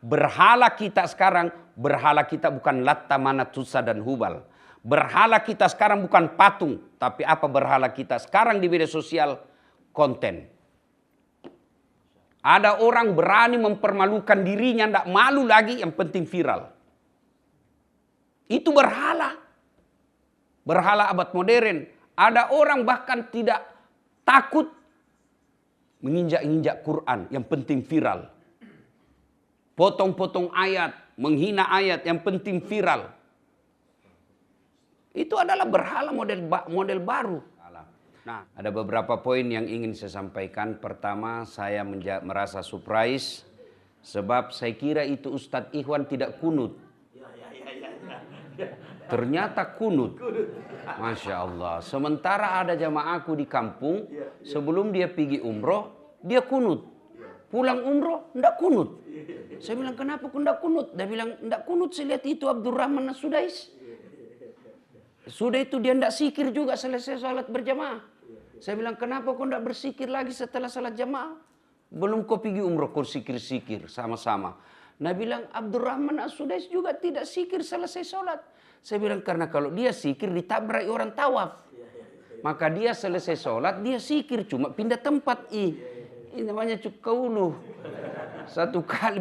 Berhala kita sekarang, berhala kita bukan Latta, Manat, Uzza dan Hubal. Berhala kita sekarang bukan patung, tapi apa berhala kita sekarang di media sosial? Konten. Ada orang berani mempermalukan dirinya, tidak malu lagi, yang penting viral. Itu berhala. Berhala abad modern. Ada orang bahkan tidak takut menginjak-injak Quran, yang penting viral. Potong-potong ayat, menghina ayat, yang penting viral. Itu adalah berhala model baru. Nah, ada beberapa poin yang ingin saya sampaikan. Pertama, saya merasa surprise sebab saya kira itu Ustadz Ikhwan tidak kunut. Ternyata kunut. Masya Allah. Sementara ada jamaahku di kampung, sebelum dia pergi umroh, dia kunut. Pulang umroh, tidak kunut. Saya bilang, kenapa kau tidak kunut? Dia bilang, tidak kunut, saya lihat itu Abdurrahman As-Sudais. Sudah itu dia tidak sikir juga selesai sholat berjamaah. Saya bilang, kenapa kau tidak bersikir lagi setelah sholat jamaah? Belum kau pergi umroh, kau sikir-sikir sama-sama. Nah bilang, Abdurrahman As-Sudais juga tidak sikir selesai sholat. Saya bilang, karena kalau dia sikir ditabrak orang tawaf. Maka dia selesai sholat, dia sikir, cuma pindah tempat. Ini namanya cukauluh.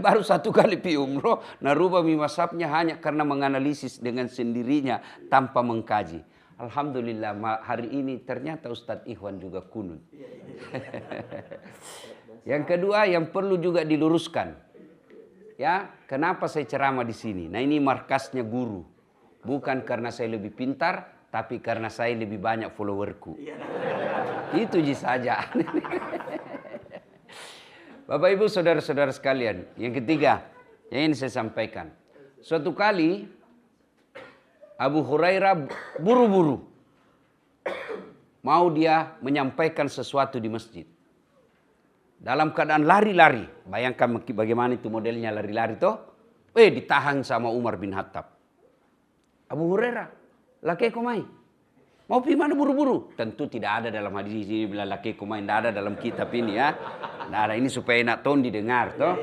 Baru satu kali pergi umroh, narubah masabnya hanya karena menganalisis dengan sendirinya tanpa mengkaji. Alhamdulillah hari ini ternyata Ustadz Ikhwan juga kunut. Yang kedua yang perlu juga diluruskan. Ya, kenapa saya ceramah di sini? Nah, ini markasnya guru. Bukan karena saya lebih pintar, tapi karena saya lebih banyak followerku. Itu saja. Bapak Ibu saudara-saudara sekalian, yang ketiga yang ingin saya sampaikan. Suatu kali Abu Hurairah buru-buru mau dia menyampaikan sesuatu di masjid. Dalam keadaan lari-lari. Bayangkan bagaimana itu modelnya lari-lari toh. Ditahan sama Umar bin Khattab. Abu Hurairah, laki komai. Mau pergi mana buru-buru? Tentu tidak ada dalam hadis ini bilang laki komai. Tidak ada dalam kitab ini ya. Tidak ada, ini supaya nak ton didengar toh.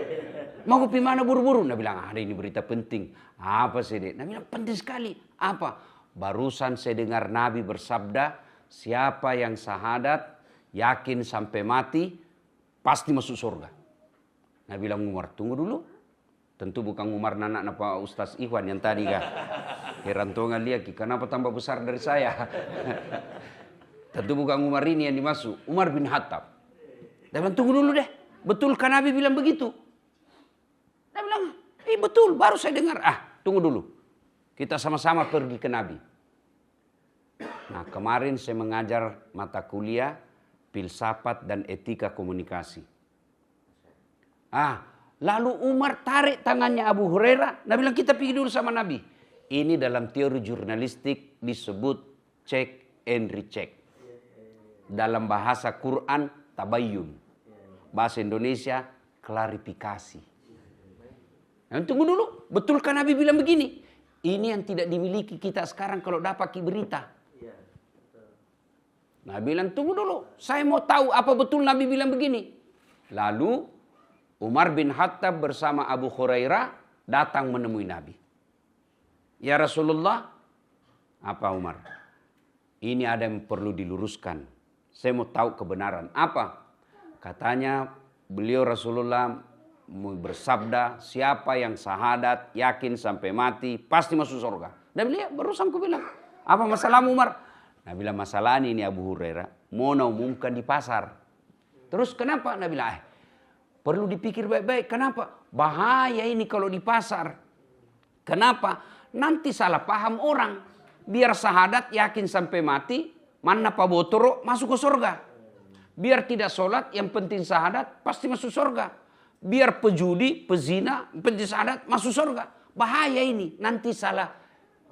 Mau pergi mana buru-buru? Dia bilang, ada ini berita penting. Apa sih dek? Dia bilang, penting sekali. Apa? Barusan saya dengar Nabi bersabda, siapa yang syahadat, yakin sampai mati, pasti masuk surga. Nabi bilang, Umar, tunggu dulu. Tentu bukan Umar nanak Pak Ustaz Ikhwan yang tadi kah. Heran tongan dia, kenapa tambah besar dari saya? Tentu bukan Umar ini yang dimasuk. Umar bin Khattab. Dia bilang, tunggu dulu deh. Betulkah Nabi bilang begitu? Dia bilang, betul, baru saya dengar. Tunggu dulu. Kita sama-sama pergi ke Nabi. Nah, kemarin saya mengajar mata kuliah filsafat dan etika komunikasi. Lalu Umar tarik tangannya Abu Hurairah. Nabi bilang, kita pergi dulu sama Nabi. Ini dalam teori jurnalistik disebut check and recheck. Dalam bahasa Quran, tabayyun. Bahasa Indonesia, klarifikasi. Nah, tunggu dulu, betulkah Nabi bilang begini? Ini yang tidak dimiliki kita sekarang kalau dapat berita. Nabi bilang, tunggu dulu, saya mau tahu apa betul Nabi bilang begini. Lalu Umar bin Khattab bersama Abu Hurairah datang menemui Nabi. Ya Rasulullah, apa Umar? Ini ada yang perlu diluruskan. Saya mau tahu kebenaran. Apa? Katanya beliau Rasulullah bersabda, siapa yang syahadat, yakin sampai mati, pasti masuk surga. Dan beliau barusan aku bilang, apa masalahmu Umar? Nah bilang, masalah ini Abu Hurairah, mau umumkan di pasar. Terus kenapa? Nah bilang, perlu dipikir baik-baik. Kenapa? Bahaya ini kalau di pasar. Kenapa? Nanti salah paham orang. Biar syahadat, yakin sampai mati, mana pa botoro, masuk ke surga. Biar tidak sholat, yang penting syahadat, pasti masuk surga. Biar pejudi, pezina, penting syahadat, masuk surga. Bahaya ini. Nanti salah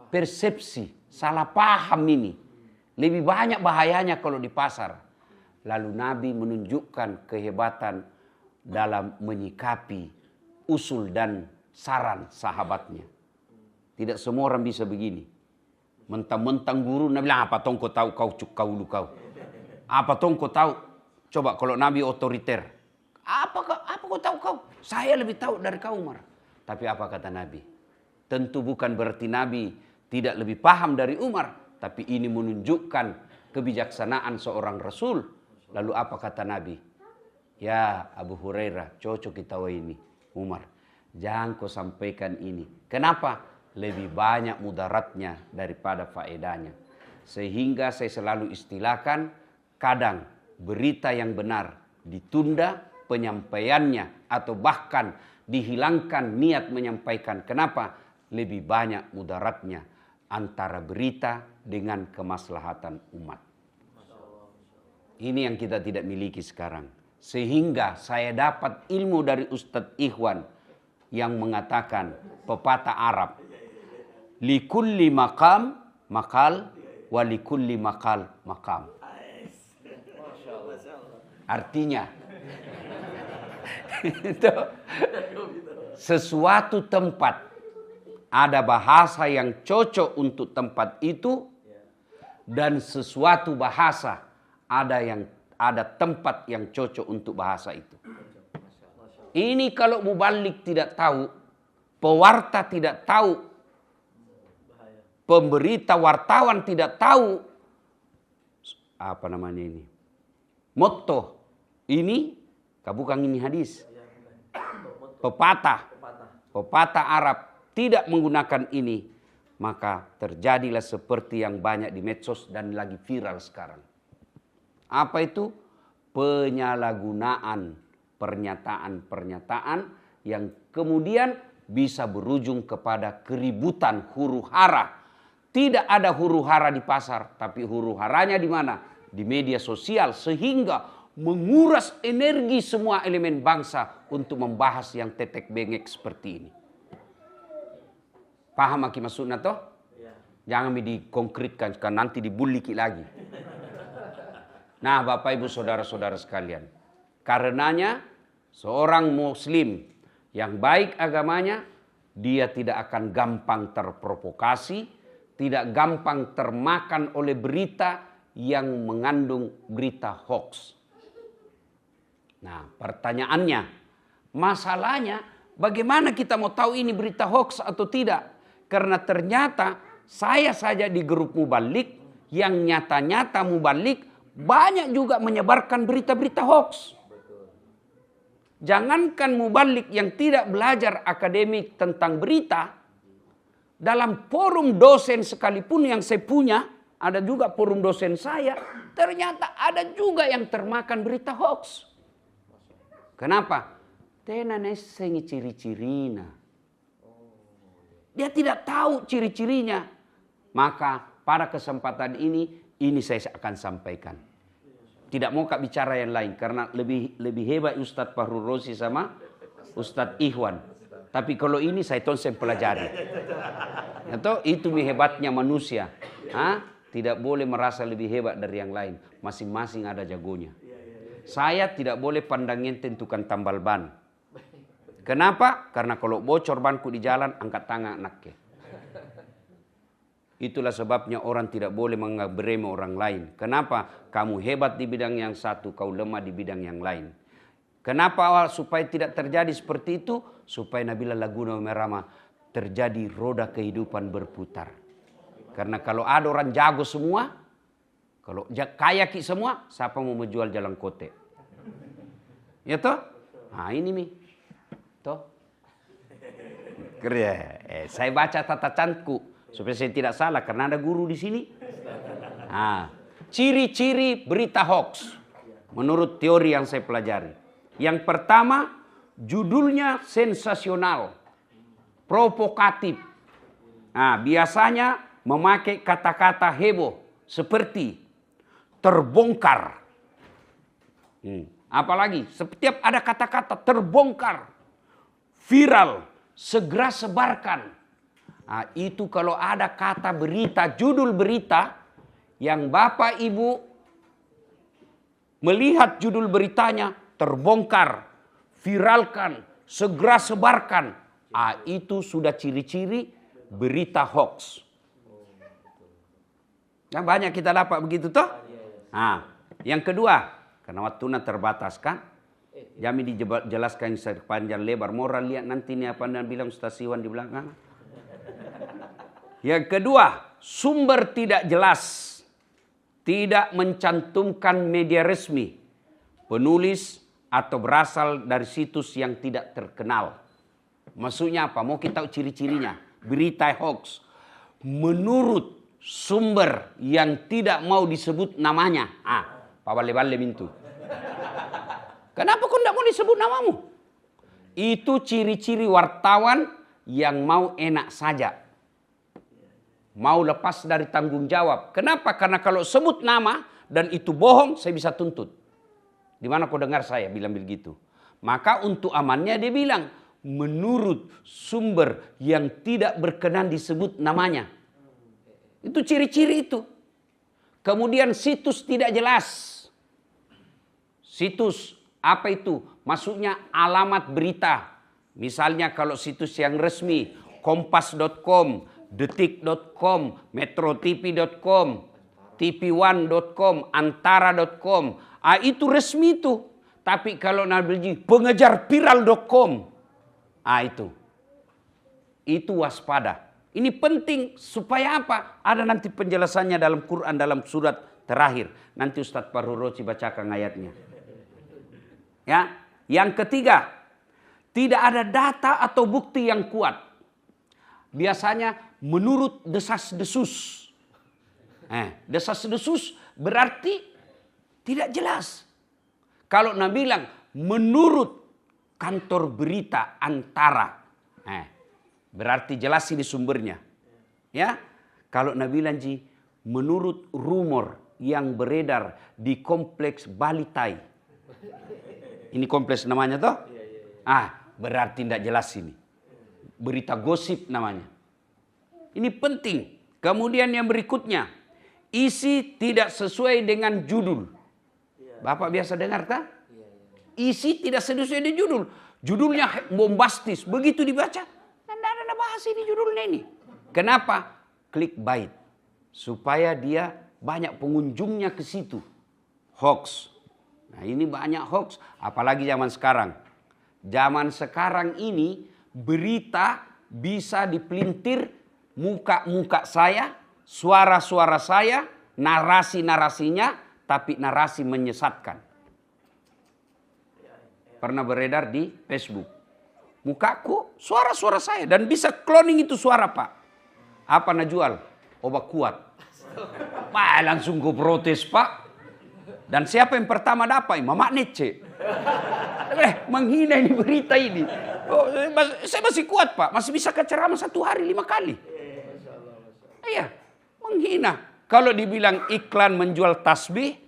persepsi, salah paham ini. Lebih banyak bahayanya kalau di pasar. Lalu Nabi menunjukkan kehebatan dalam menyikapi usul dan saran sahabatnya. Tidak semua orang bisa begini. Mentang-mentang guru, Nabi bilang, apa tong kau tahu kau lu kau. Apa tong kau tahu? Coba kalau Nabi otoriter. Apa kau tahu kau? Saya lebih tahu dari kau Umar. Tapi apa kata Nabi? Tentu bukan berarti Nabi tidak lebih paham dari Umar. Tapi ini menunjukkan kebijaksanaan seorang Rasul. Lalu apa kata Nabi? Ya Abu Hurairah, cocok kita ini. Umar, jangan kau sampaikan ini. Kenapa? Lebih banyak mudaratnya daripada faedahnya. Sehingga saya selalu istilahkan, kadang berita yang benar ditunda penyampaiannya atau bahkan dihilangkan niat menyampaikan. Kenapa? Lebih banyak mudaratnya antara berita dengan kemaslahatan umat. Ini yang kita tidak miliki sekarang. Sehingga saya dapat ilmu dari Ustadz Ikhwan yang mengatakan pepatah Arab, likulli maqam maqal wa likulli maqal maqam. Artinya sesuatu tempat ada bahasa yang cocok untuk tempat itu, dan sesuatu bahasa ada tempat yang cocok untuk bahasa itu. Ini kalau mubalik tidak tahu, pewarta tidak tahu, pemberita wartawan tidak tahu, apa namanya ini? Motto. Ini, bukan ini hadis. Pepatah Arab tidak menggunakan ini, maka terjadilah seperti yang banyak di medsos dan lagi viral sekarang. Apa itu? Penyalahgunaan pernyataan-pernyataan yang kemudian bisa berujung kepada keributan huru-hara. Tidak ada huru-hara di pasar, tapi huru-haranya di mana? Di media sosial, sehingga menguras energi semua elemen bangsa untuk membahas yang tetek bengek seperti ini. Paham aki maksudnya toh? Jangan dikonkretkan, kan nanti dibuliki lagi. Nah, Bapak Ibu Saudara-saudara sekalian, karenanya seorang muslim yang baik agamanya, dia tidak akan gampang terprovokasi, tidak gampang termakan oleh berita yang mengandung berita hoax. Nah, pertanyaannya, masalahnya bagaimana kita mau tahu ini berita hoax atau tidak? Karena ternyata saya saja di grup mubalik yang nyata-nyata mubalik banyak juga menyebarkan berita-berita hoax. Jangankan mubalik yang tidak belajar akademik tentang berita, dalam forum dosen sekalipun yang saya punya, ada juga forum dosen saya, ternyata ada juga yang termakan berita hoax. Kenapa? Tenan sengi ciri-cirina. Dia tidak tahu ciri-cirinya. Maka pada kesempatan ini saya akan sampaikan. Tidak mau kak bicara yang lain karena lebih hebat Ustadz Fahru Rosi sama Ustadz Ikhwan. Tapi kalau ini saya tonsen pelajari. Atau itu hebatnya manusia. Tidak boleh merasa lebih hebat dari yang lain. Masing-masing ada jagonya. Saya tidak boleh pandangin tentukan tambal ban. Kenapa? Karena kalau bocor banku di jalan, angkat tangan anaknya. Itulah sebabnya orang tidak boleh menganggap remeh orang lain. Kenapa? Kamu hebat di bidang yang satu, kau lemah di bidang yang lain. Kenapa? Supaya tidak terjadi seperti itu, supaya Nabila Laguna Merama terjadi roda kehidupan berputar. Karena kalau ada orang jago semua, kalau kaya ki semua, siapa mau menjual jalan kote? Ya toh? Nah ini mi. Toh? Saya baca tata canku supaya saya tidak salah karena ada guru di sini. Ciri-ciri berita hoax menurut teori yang saya pelajari. Yang pertama, judulnya sensasional, provokatif. Biasanya memakai kata-kata heboh seperti terbongkar. Apalagi setiap ada kata-kata terbongkar, viral, segera sebarkan. Itu kalau ada kata berita, judul berita yang Bapak Ibu melihat judul beritanya terbongkar, viralkan, segera sebarkan. Itu sudah ciri-ciri berita hoax. Yang banyak kita dapat begitu toh? Yang kedua, karena waktunya terbatas kan? Jami dijelaskan sepanjang lebar. Moral lihat nanti nih apa yang bilang Ustaz Iwan di belakang. Yang kedua, sumber tidak jelas. Tidak mencantumkan media resmi. Penulis atau berasal dari situs yang tidak terkenal. Maksudnya apa? Mau kita tahu ciri-cirinya. Berita hoax. Menurut sumber yang tidak mau disebut namanya. Pak Bale-Bale mintu. Kenapa kau tidak mau disebut namamu? Itu ciri-ciri wartawan yang mau enak saja. Mau lepas dari tanggung jawab. Kenapa? Karena kalau sebut nama dan itu bohong, saya bisa tuntut. Di mana kau dengar saya bilang begitu? Maka untuk amannya dia bilang, menurut sumber yang tidak berkenan disebut namanya. Itu ciri-ciri itu. Kemudian situs tidak jelas. Situs apa itu? Maksudnya alamat berita. Misalnya kalau situs yang resmi, kompas.com, detik.com, metrotv.com, tv1.com, antara.com. Itu resmi itu. Tapi kalau Nabi pengejarviral.com. Itu waspada. Ini penting supaya apa? Ada nanti penjelasannya dalam Quran, dalam surat terakhir. Nanti Ustadz Parhuroci bacakan ayatnya. Ya, yang ketiga, tidak ada data atau bukti yang kuat. Biasanya menurut desas-desus. Desas-desus berarti tidak jelas. Kalau Nabi bilang menurut kantor berita Antara, berarti jelas ini sumbernya. Ya, kalau Nabi bilang menurut rumor yang beredar di kompleks Balitai. Ini kompleks namanya toh? Berarti tidak jelas ini. Berita gosip namanya. Ini penting. Kemudian yang berikutnya, isi tidak sesuai dengan judul. Bapak biasa dengar tak? Isi tidak sesuai dengan judul. Judulnya bombastis. Begitu dibaca, tidak ada bahas ini judulnya ini. Kenapa? Clickbait. Supaya dia banyak pengunjungnya ke situ. Hoax. Nah ini banyak hoax. Apalagi zaman sekarang. Zaman sekarang ini berita bisa dipelintir muka-muka saya, suara-suara saya, narasi-narasinya, tapi narasi menyesatkan. Pernah beredar di Facebook. Mukaku, suara-suara saya. Dan bisa cloning itu suara, Pak. Apa nak jual? Obat kuat. Pak, langsung gue protes, Pak. Dan siapa yang pertama dapat? Mama Nece. Menghina ini berita ini. Saya masih kuat, Pak. Masih bisa ke ceramah 1 hari 5 kali. Iya, menghina. Kalau dibilang iklan menjual tasbih,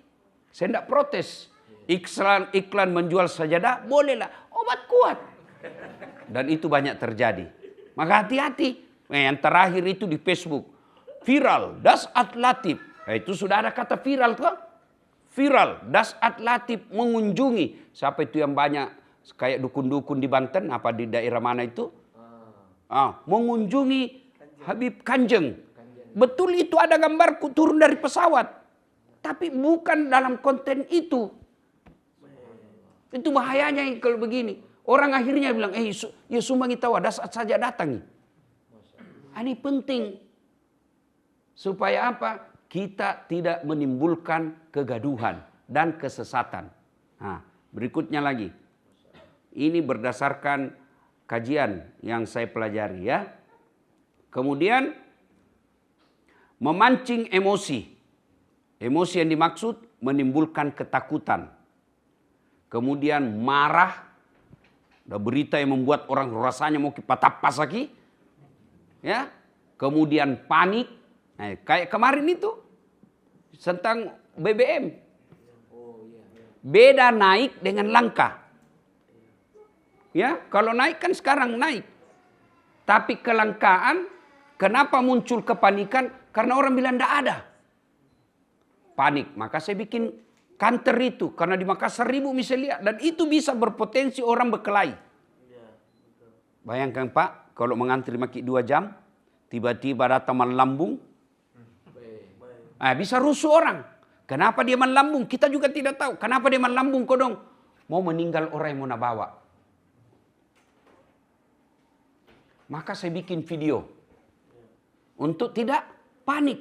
saya tidak protes. Iklan menjual sajadah, bolehlah. Obat kuat. Dan itu banyak terjadi. Maka hati-hati. Yang terakhir itu di Facebook. Viral, Dasat Latif. Itu sudah ada kata viral tuh. Viral, Dasat Latif mengunjungi. Siapa itu yang banyak, kayak dukun-dukun di Banten, apa di daerah mana itu? Mengunjungi Habib Kanjeng. Betul itu ada gambarku turun dari pesawat. Tapi bukan dalam konten itu. Itu bahayanya kalau begini. Orang akhirnya bilang, ya sumbangi tahu, Dasat saja datang. Ini penting. Supaya apa? Kita tidak menimbulkan kegaduhan dan kesesatan. Berikutnya lagi. Ini berdasarkan kajian yang saya pelajari ya. Kemudian memancing emosi. Emosi yang dimaksud menimbulkan ketakutan. Kemudian marah. Ada berita yang membuat orang rasanya mau patah pasaki. Ya. Kemudian panik. Kayak kemarin itu tentang BBM. Beda naik dengan langka. Ya, kalau naik kan sekarang naik. Tapi kelangkaan, kenapa muncul kepanikan? Karena orang bilang tidak ada. Panik, maka saya bikin kantor itu. Karena di Makassar 1.000 bisa lihat. Dan itu bisa berpotensi orang berkelahi. Bayangkan Pak, kalau mengantri maki 2 jam, tiba-tiba datang melambung. Bisa rusuh orang. Kenapa dia melambung? Kita juga tidak tahu. Kenapa dia melambung kodong? mau meninggal orang yang mau nabawa. Maka saya bikin video untuk tidak panik.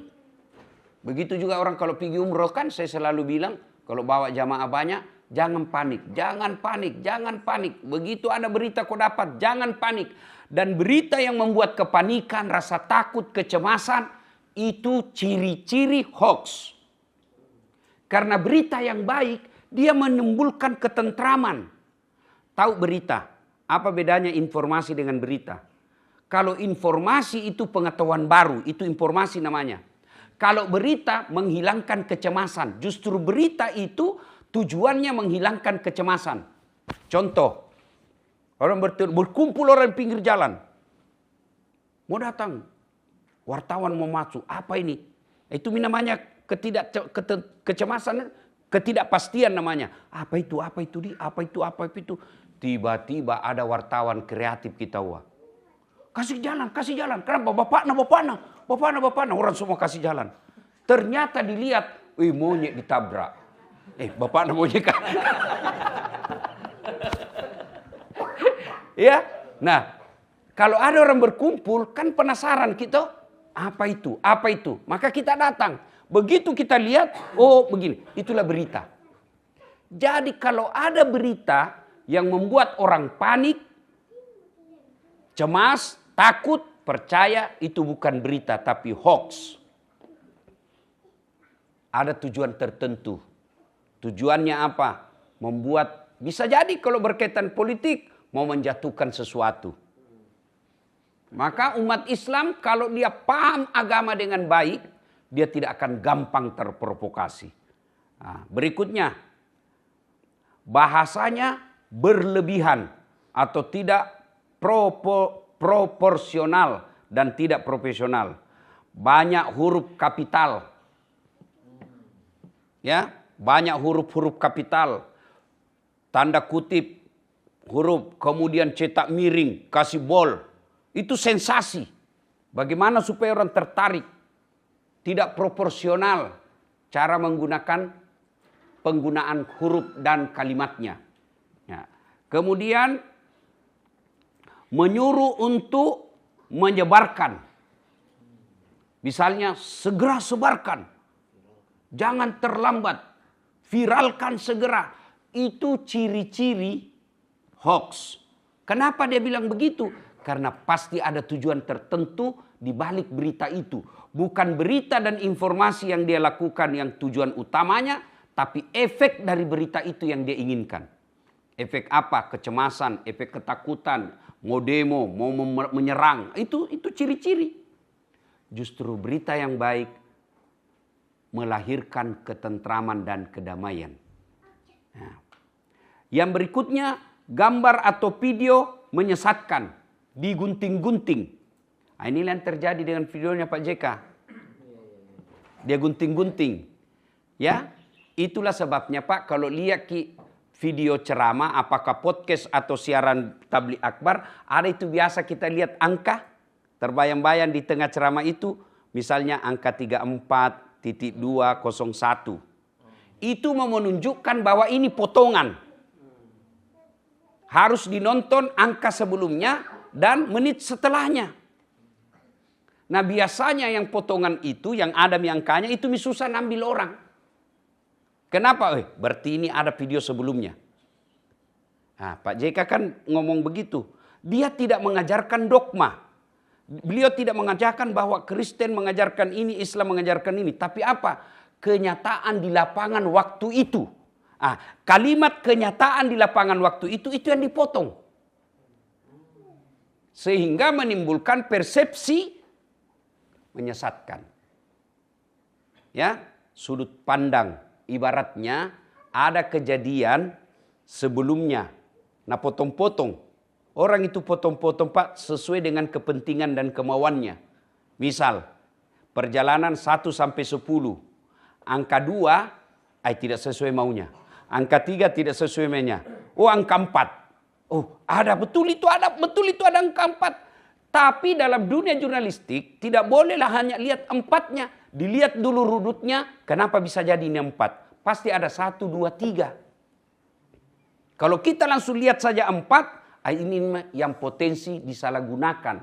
Begitu juga orang kalau pergi umroh kan saya selalu bilang kalau bawa jamaah banyak, jangan panik, jangan panik, jangan panik. Begitu ada berita kau dapat, jangan panik. Dan berita yang membuat kepanikan, rasa takut, kecemasan, itu ciri-ciri hoax. Karena berita yang baik, dia menimbulkan ketentraman. Tahu berita, apa bedanya informasi dengan berita? Kalau informasi itu pengetahuan baru, itu informasi namanya. Kalau berita menghilangkan kecemasan, justru berita itu tujuannya menghilangkan kecemasan. Contoh, orang berkumpul orang di pinggir jalan. Mau datang, wartawan mau masuk, apa ini? Itu namanya kecemasan, ketidakpastian namanya. Apa itu di, apa itu. Tiba-tiba ada wartawan kreatif kita wah. Kasih jalan. Kenapa? Bapakna. Orang semua kasih jalan. Ternyata dilihat, monyet ditabrak. Bapakna monyet kan. Ya, nah, kalau ada orang berkumpul, kan penasaran kita, apa itu? Maka kita datang. Begitu kita lihat, oh begini, itulah berita. Jadi kalau ada berita yang membuat orang panik, cemas, takut, percaya itu bukan berita tapi hoax. Ada tujuan tertentu. Tujuannya apa? Membuat, bisa jadi kalau berkaitan politik, mau menjatuhkan sesuatu. Maka umat Islam kalau dia paham agama dengan baik, dia tidak akan gampang terprovokasi. Nah, berikutnya, bahasanya berlebihan atau tidak proporsional dan tidak profesional. Banyak huruf kapital. Ya, banyak huruf-huruf kapital. Tanda kutip huruf, kemudian cetak miring, kasih bol. Itu sensasi. Bagaimana supaya orang tertarik? Tidak proporsional cara menggunakan penggunaan huruf dan kalimatnya. Ya. Kemudian menyuruh untuk menyebarkan. Misalnya segera sebarkan. Jangan terlambat. Viralkan segera. Itu ciri-ciri hoax. Kenapa dia bilang begitu? Karena pasti ada tujuan tertentu di balik berita itu. Bukan berita dan informasi yang dia lakukan yang tujuan utamanya, tapi efek dari berita itu yang dia inginkan. Efek apa? Kecemasan, efek ketakutan, mau demo, mau menyerang. Itu ciri-ciri. Justru berita yang baik melahirkan ketentraman dan kedamaian. Nah. Yang berikutnya, gambar atau video menyesatkan, digunting-gunting. Nah, inilah yang terjadi dengan videonya Pak JK. Dia gunting-gunting. Ya, itulah sebabnya Pak, kalau lihat video ceramah, apakah podcast atau siaran tabligh akbar, ada itu biasa kita lihat angka, terbayang-bayang di tengah ceramah itu, misalnya angka 34.201. Itu mau menunjukkan bahwa ini potongan. Harus dinonton angka sebelumnya dan menit setelahnya. Nah biasanya yang potongan itu, yang ada angkanya, itu susah ambil orang. Kenapa? Berarti ini ada video sebelumnya. Nah, Pak JK kan ngomong begitu. Dia tidak mengajarkan dogma. Beliau tidak mengajarkan bahwa Kristen mengajarkan ini, Islam mengajarkan ini. Tapi apa? Kenyataan di lapangan waktu itu. Kalimat kenyataan di lapangan waktu itu yang dipotong. Sehingga menimbulkan persepsi menyesatkan. Ya, sudut pandang. Ibaratnya ada kejadian sebelumnya. Nah potong-potong. Orang itu potong-potong Pak sesuai dengan kepentingan dan kemauannya. Misal, perjalanan 1 sampai 10. Angka 2 tidak sesuai maunya. Angka 3 tidak sesuai maunya. Oh angka 4. Oh ada, betul itu ada angka 4. Tapi dalam dunia jurnalistik tidak bolehlah hanya lihat 4-nya. Dilihat dulu rudutnya, kenapa bisa jadi ini 4? Pasti ada 1, 2, 3. Kalau kita langsung lihat saja 4, ini yang potensi disalahgunakan.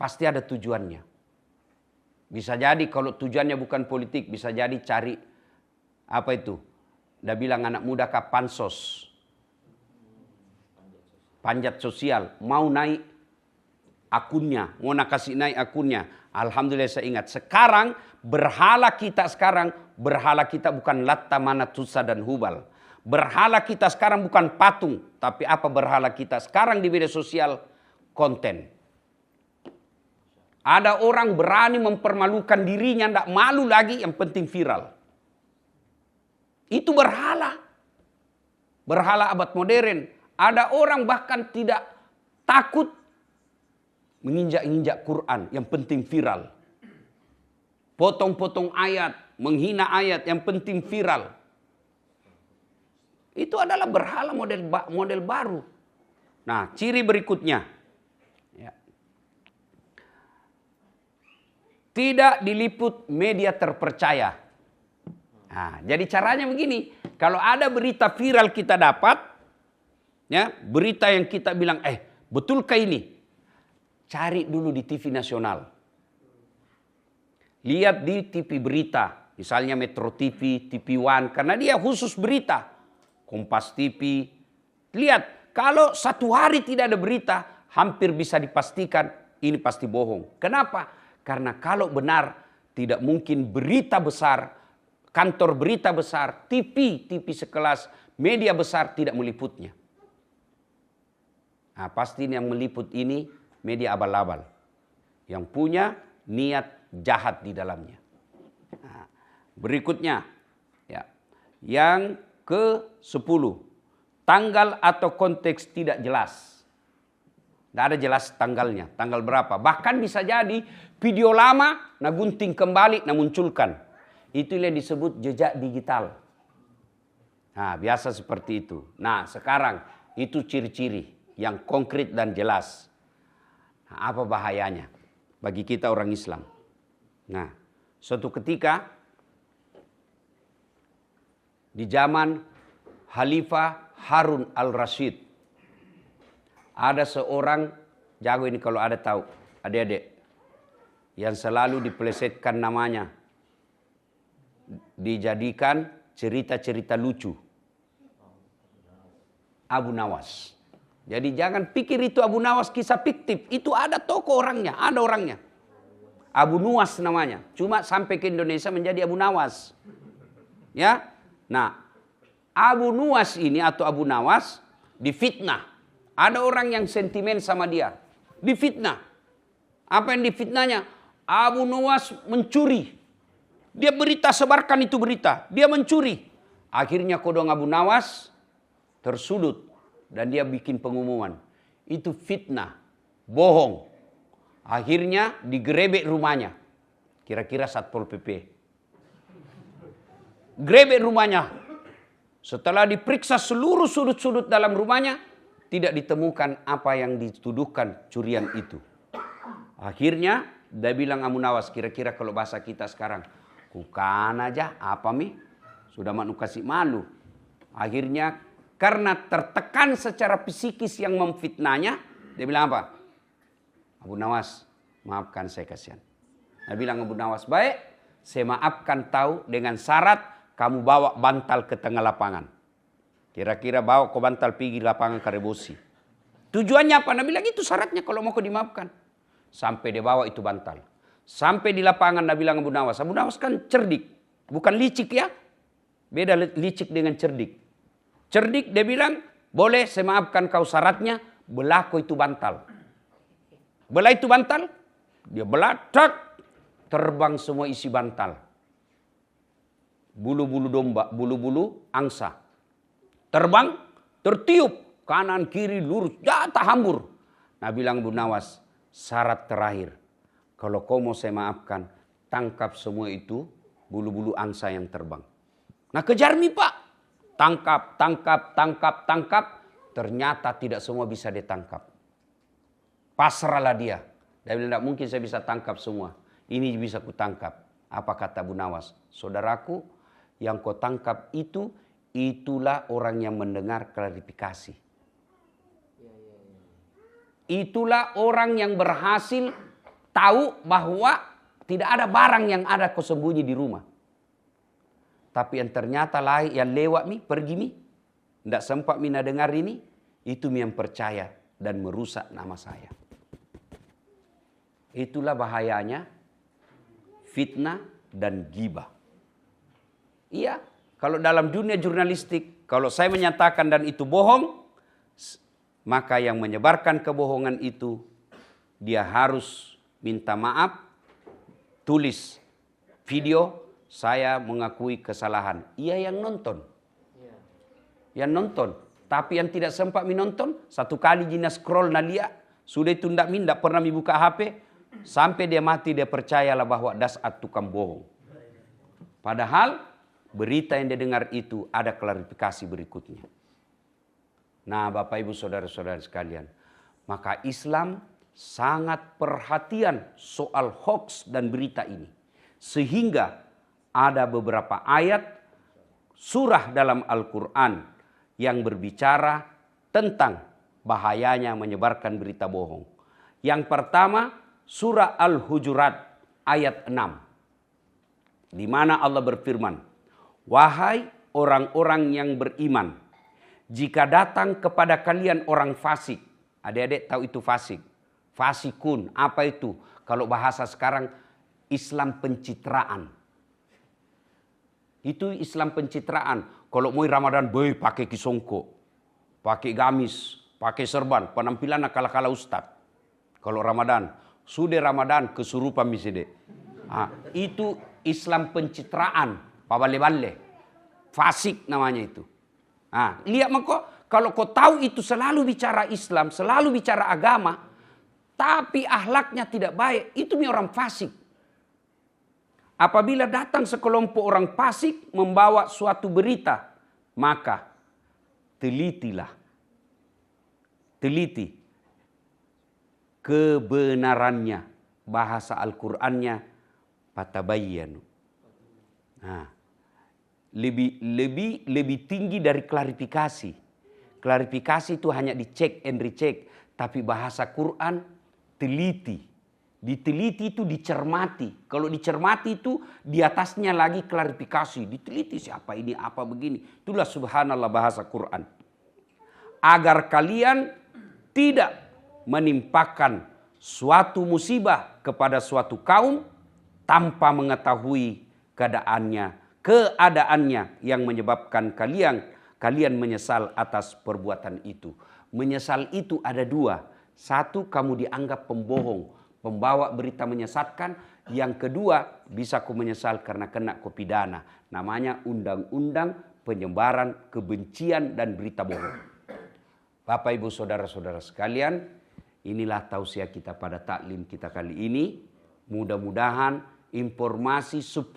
Pasti ada tujuannya. Bisa jadi kalau tujuannya bukan politik, bisa jadi cari apa itu? Udah bilang anak muda kah pansos. Panjat sosial, mau naik akunnya, mau nak kasih naik akunnya. Alhamdulillah saya ingat. Sekarang berhala kita bukan Latta, Manat, Uzza dan Hubal. Berhala kita sekarang bukan patung, tapi apa berhala kita sekarang di media sosial? Konten. Ada orang berani mempermalukan dirinya, tidak malu lagi, yang penting viral. Itu berhala. Berhala abad modern. Ada orang bahkan tidak takut menginjak-injak Quran, yang penting viral. Potong-potong ayat, menghina ayat, yang penting viral. Itu adalah berhala model baru. Nah, ciri berikutnya. Ya. Tidak diliput media terpercaya. Nah, jadi caranya begini. Kalau ada berita viral kita dapat, ya, berita yang kita bilang, betulkah ini? Cari dulu di TV nasional. Lihat di TV berita. Misalnya Metro TV, TV One. Karena dia khusus berita. Kompas TV. Lihat, kalau satu hari tidak ada berita, hampir bisa dipastikan ini pasti bohong. Kenapa? Karena kalau benar, tidak mungkin berita besar, kantor berita besar, TV sekelas, media besar tidak meliputnya. Nah, pasti yang meliput ini media abal-abal. Yang punya niat jahat di dalamnya. Nah, berikutnya, ya, yang ke-10, tanggal atau konteks tidak jelas. Tidak ada jelas tanggalnya, tanggal berapa. Bahkan bisa jadi video lama, gunting kembali, munculkan. Itu yang disebut jejak digital. Nah, biasa seperti itu. Nah, sekarang itu ciri-ciri yang konkret dan jelas. Nah, apa bahayanya bagi kita orang Islam? Nah, suatu ketika di zaman Khalifah Harun al-Rashid, ada seorang, jago ini kalau ada tahu, adik-adik, yang selalu dipelesetkan namanya, dijadikan cerita-cerita lucu. Abu Nawas. Jadi jangan pikir itu Abu Nawas kisah fiktif, itu ada tokoh orangnya, ada orangnya. Abu Nuwas namanya, cuma sampai ke Indonesia menjadi Abu Nawas. Ya. Nah, Abu Nuwas ini atau Abu Nawas difitnah. Ada orang yang sentimen sama dia. Difitnah. Apa yang difitnahnya? Abu Nuwas mencuri. Dia berita, sebarkan itu berita. Dia mencuri. Akhirnya kodong Abu Nawas tersudut. Dan dia bikin pengumuman. Itu fitnah. Bohong. Akhirnya digerebek rumahnya. Kira-kira Satpol PP. Grebek rumahnya. Setelah diperiksa seluruh sudut-sudut dalam rumahnya, tidak ditemukan apa yang dituduhkan curian itu. Akhirnya dia bilang Abu Nawas, kira-kira kalau bahasa kita sekarang, kukan aja apa mi? Sudah mau kasih malu. Akhirnya karena tertekan secara psikis yang memfitnahnya, dia bilang apa? Abu Nawas, maafkan saya kasihan. Dia bilang Abu Nawas, baik, saya maafkan tahu dengan syarat kamu bawa bantal ke tengah lapangan. Kira-kira bawa ke bantal pergi lapangan Karebosi. Tujuannya apa? Nabi bilang itu syaratnya kalau mau kau dimaafkan. Sampai dia bawa itu bantal. Sampai di lapangan Nabi bilang Abu Nawas. Abu Nawas kan cerdik. Bukan licik ya. Beda licik dengan cerdik. Cerdik dia bilang, boleh saya maafkan kau syaratnya. Belah kau itu bantal. Belah itu bantal. Dia belah, tak. Terbang semua isi bantal. Bulu-bulu domba, bulu-bulu angsa. Terbang, tertiup. Kanan, kiri, lurus, jatuh hambur. Nah bilang Abu Nawas, syarat terakhir. Kalau kau mau saya maafkan, tangkap semua itu bulu-bulu angsa yang terbang. Nah kejar mi pak. Tangkap. Ternyata tidak semua bisa ditangkap. Pasrahlah dia. Dia bilang, tidak mungkin saya bisa tangkap semua. Ini bisa kutangkap. Apa kata Abu Nawas? Saudaraku, yang kau tangkap itu itulah orang yang mendengar klarifikasi. Itulah orang yang berhasil tahu bahwa tidak ada barang yang ada kau sembunyi di rumah. Tapi yang ternyata lain yang lewat mi, pergi mi, tidak sempat mina dengar ini, itu mi yang percaya dan merusak nama saya. Itulah bahayanya fitnah dan ghibah. Iya, kalau dalam dunia jurnalistik, kalau saya menyatakan dan itu bohong, maka yang menyebarkan kebohongan itu, dia harus minta maaf, tulis video, saya mengakui kesalahan. Ia yang nonton. Yang nonton. Tapi yang tidak sempat menonton, satu kali jina scroll na lihat, sudah itu tidak pernah membuka HP, sampai dia mati dia percayalah bahwa dasar tukang bohong. Padahal berita yang dia dengar itu ada klarifikasi berikutnya. Nah, Bapak Ibu Saudara-saudara sekalian, maka Islam sangat perhatian soal hoax dan berita ini. Sehingga ada beberapa ayat surah dalam Al-Quran yang berbicara tentang bahayanya menyebarkan berita bohong. Yang pertama, surah Al-Hujurat ayat 6. Di mana Allah berfirman, "Wahai orang-orang yang beriman, jika datang kepada kalian orang fasik." Adik-adik tahu itu fasik. Fasikun, apa itu? Kalau bahasa sekarang, Islam pencitraan. Itu Islam pencitraan. Kalau mau Ramadan, boy pakai kisongko, pakai gamis, pakai serban, penampilan kala-kala ustad. Kalau Ramadan, sudah Ramadan kesurupan miside. Itu Islam pencitraan, pabale-bale. Fasik namanya itu. Lihat maka kalau kau tahu itu selalu bicara Islam, selalu bicara agama, tapi akhlaknya tidak baik, itu orang fasik. Apabila datang sekelompok orang fasik membawa suatu berita, maka telitilah. Teliti kebenarannya, bahasa Al-Qur'annya fatabayyanu. Lebih tinggi dari klarifikasi. Klarifikasi itu hanya dicek and recheck, tapi bahasa Quran teliti. Diteliti itu dicermati. Kalau dicermati itu di atasnya lagi klarifikasi. Diteliti siapa ini, apa begini. Itulah subhanallah bahasa Quran. Agar kalian tidak menimpakan suatu musibah kepada suatu kaum tanpa mengetahui keadaannya yang menyebabkan kalian menyesal atas perbuatan itu. Menyesal itu ada dua. Satu, kamu dianggap pembohong, pembawa berita menyesatkan. Yang kedua, bisa kau menyesal karena kena kau pidana. Namanya undang-undang penyebaran kebencian dan berita bohong. Bapak Ibu Saudara-saudara sekalian, inilah tausiah kita pada taklim kita kali ini. Mudah-mudahan informasi 10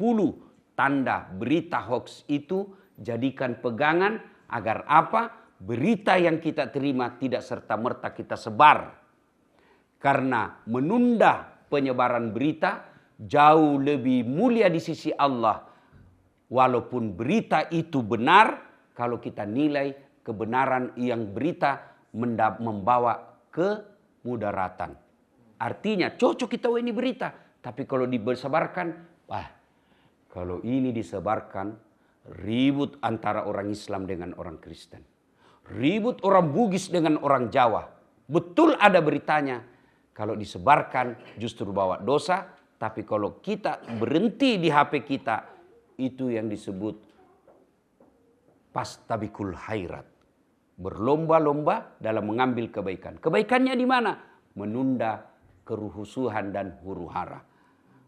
tanda berita hoax itu jadikan pegangan agar apa? Berita yang kita terima tidak serta-merta kita sebar. Karena menunda penyebaran berita jauh lebih mulia di sisi Allah. Walaupun berita itu benar, kalau kita nilai kebenaran yang berita membawa kemudaratan. Artinya cocok kita ini berita. Tapi kalau disebarkan, kalau ini disebarkan, ribut antara orang Islam dengan orang Kristen. Ribut orang Bugis dengan orang Jawa. Betul ada beritanya. Kalau disebarkan justru bawa dosa. Tapi kalau kita berhenti di HP kita, itu yang disebut pastabikul khairat. Berlomba-lomba dalam mengambil kebaikan. Kebaikannya di mana? Menunda kerusuhan dan huru-hara.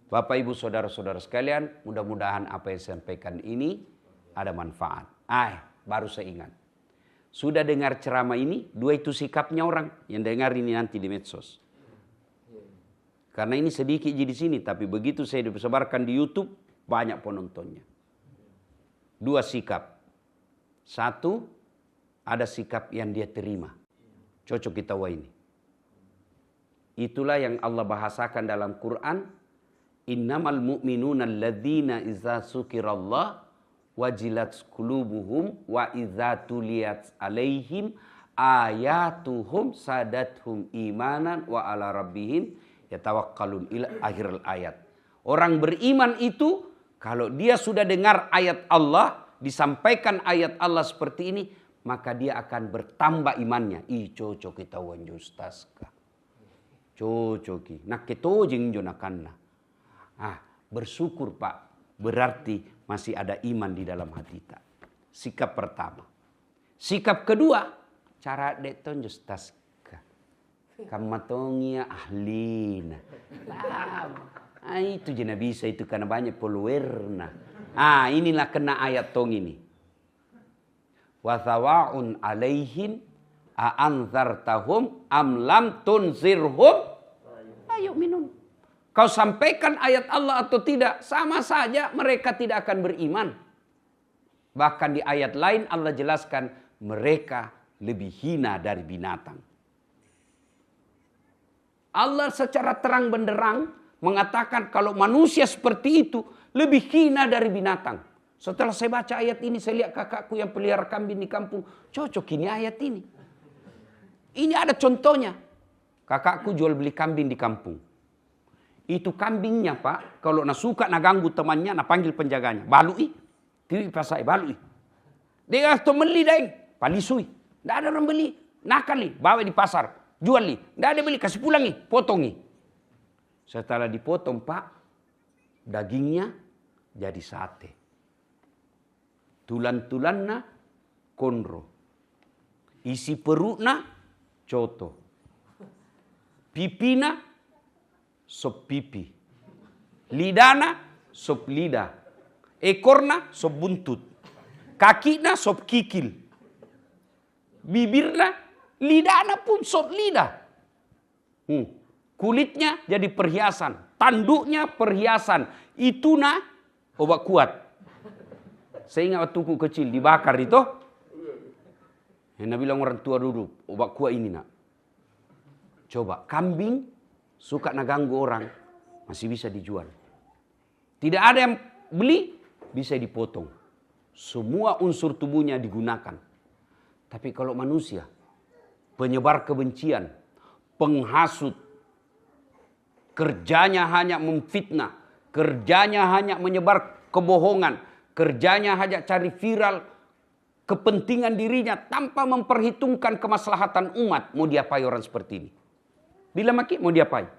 Bapak Ibu Saudara-saudara sekalian, mudah-mudahan apa yang saya sampaikan ini ada manfaat. Baru saya ingat. Sudah dengar ceramah ini, dua itu sikapnya orang yang dengar ini nanti di medsos. Karena ini sedikit di sini, tapi begitu saya disebarkan di YouTube, banyak penontonnya. Dua sikap. Satu, ada sikap yang dia terima. Cocok kita ini. Itulah yang Allah bahasakan dalam Quran. Innamal mu'minuna alladzina iza sukirallah wajilat qulubuhum wa idza tuliyat alaihim ayatuhum sadathum imanan wa ala rabbihim yatawakkalun ila akhir ayat. Orang beriman itu kalau dia sudah dengar ayat Allah, disampaikan ayat Allah seperti ini, maka dia akan bertambah imannya. Ih cocok kita wanjo ustaz ka. Cocok. Nak keto jeng jonakanna. Bersyukur Pak. Berarti masih ada iman di dalam hati kita. Sikap pertama. Sikap kedua, cara deton ustaz ka. Kamatongia ahlina. Itu jena bisa itu karena banyak followerna. Inilah kena ayat tong ini. Wa thawa'un alaihim a'anzartahum am lam tunzirhum ayo minum. Kau sampaikan ayat Allah atau tidak, sama saja mereka tidak akan beriman. Bahkan di ayat lain Allah jelaskan mereka lebih hina dari binatang. Allah secara terang benderang mengatakan kalau manusia seperti itu lebih hina dari binatang. Setelah saya baca ayat ini, saya lihat kakakku yang pelihara kambing di kampung. Cocok ini ayat ini. Ini ada contohnya. Kakakku jual beli kambing di kampung. Itu kambingnya Pak, kalau nak suka nak ganggu temannya, nak panggil penjaganya. Balui. Tiwi pasai, balui. Dia tu beli deng, palisui. Tidak ada orang beli. Nakali, bawa di pasar. Jual li. Tidak ada beli, kasih pulangi, potongi. Setelah dipotong Pak, dagingnya jadi sate. Tulan-tulanna konro. Isi perutna coto. Pipina sop pipi. Lidana sop lidah. Ekorna sop buntut. Kakina sop kikil. Bibirna, lidana pun sop lidah. Kulitnya jadi perhiasan. Tanduknya perhiasan. Ituna obat kuat. Saya ingat waktu ku kecil dibakar itu. Yang bilang orang tua dulu, obat kuat ini nak. Coba kambing suka nak ganggu orang, masih bisa dijual. Tidak ada yang beli, bisa dipotong. Semua unsur tubuhnya digunakan. Tapi kalau manusia, penyebar kebencian, penghasut, kerjanya hanya memfitnah, kerjanya hanya menyebar kebohongan, kerjanya hanya cari viral kepentingan dirinya tanpa memperhitungkan kemaslahatan umat. Mau diapai orang seperti ini? Bila maki mau diapai?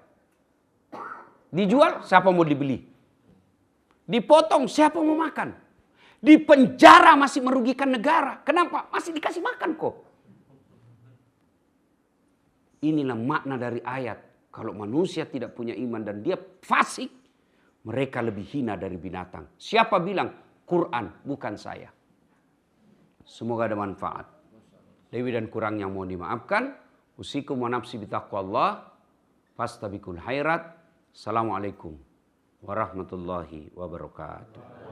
Dijual siapa mau dibeli? Dipotong siapa mau makan? Di penjara masih merugikan negara. Kenapa? Masih dikasih makan kok. Inilah makna dari ayat. Kalau manusia tidak punya iman dan dia fasik, mereka lebih hina dari binatang. Siapa bilang? Quran, bukan saya. Semoga ada manfaat. Lebih dan kurang yang mohon dimaafkan. Usikum wa nafsi bitaqwallah. Fastabikul khairat. Assalamualaikum warahmatullahi wabarakatuh.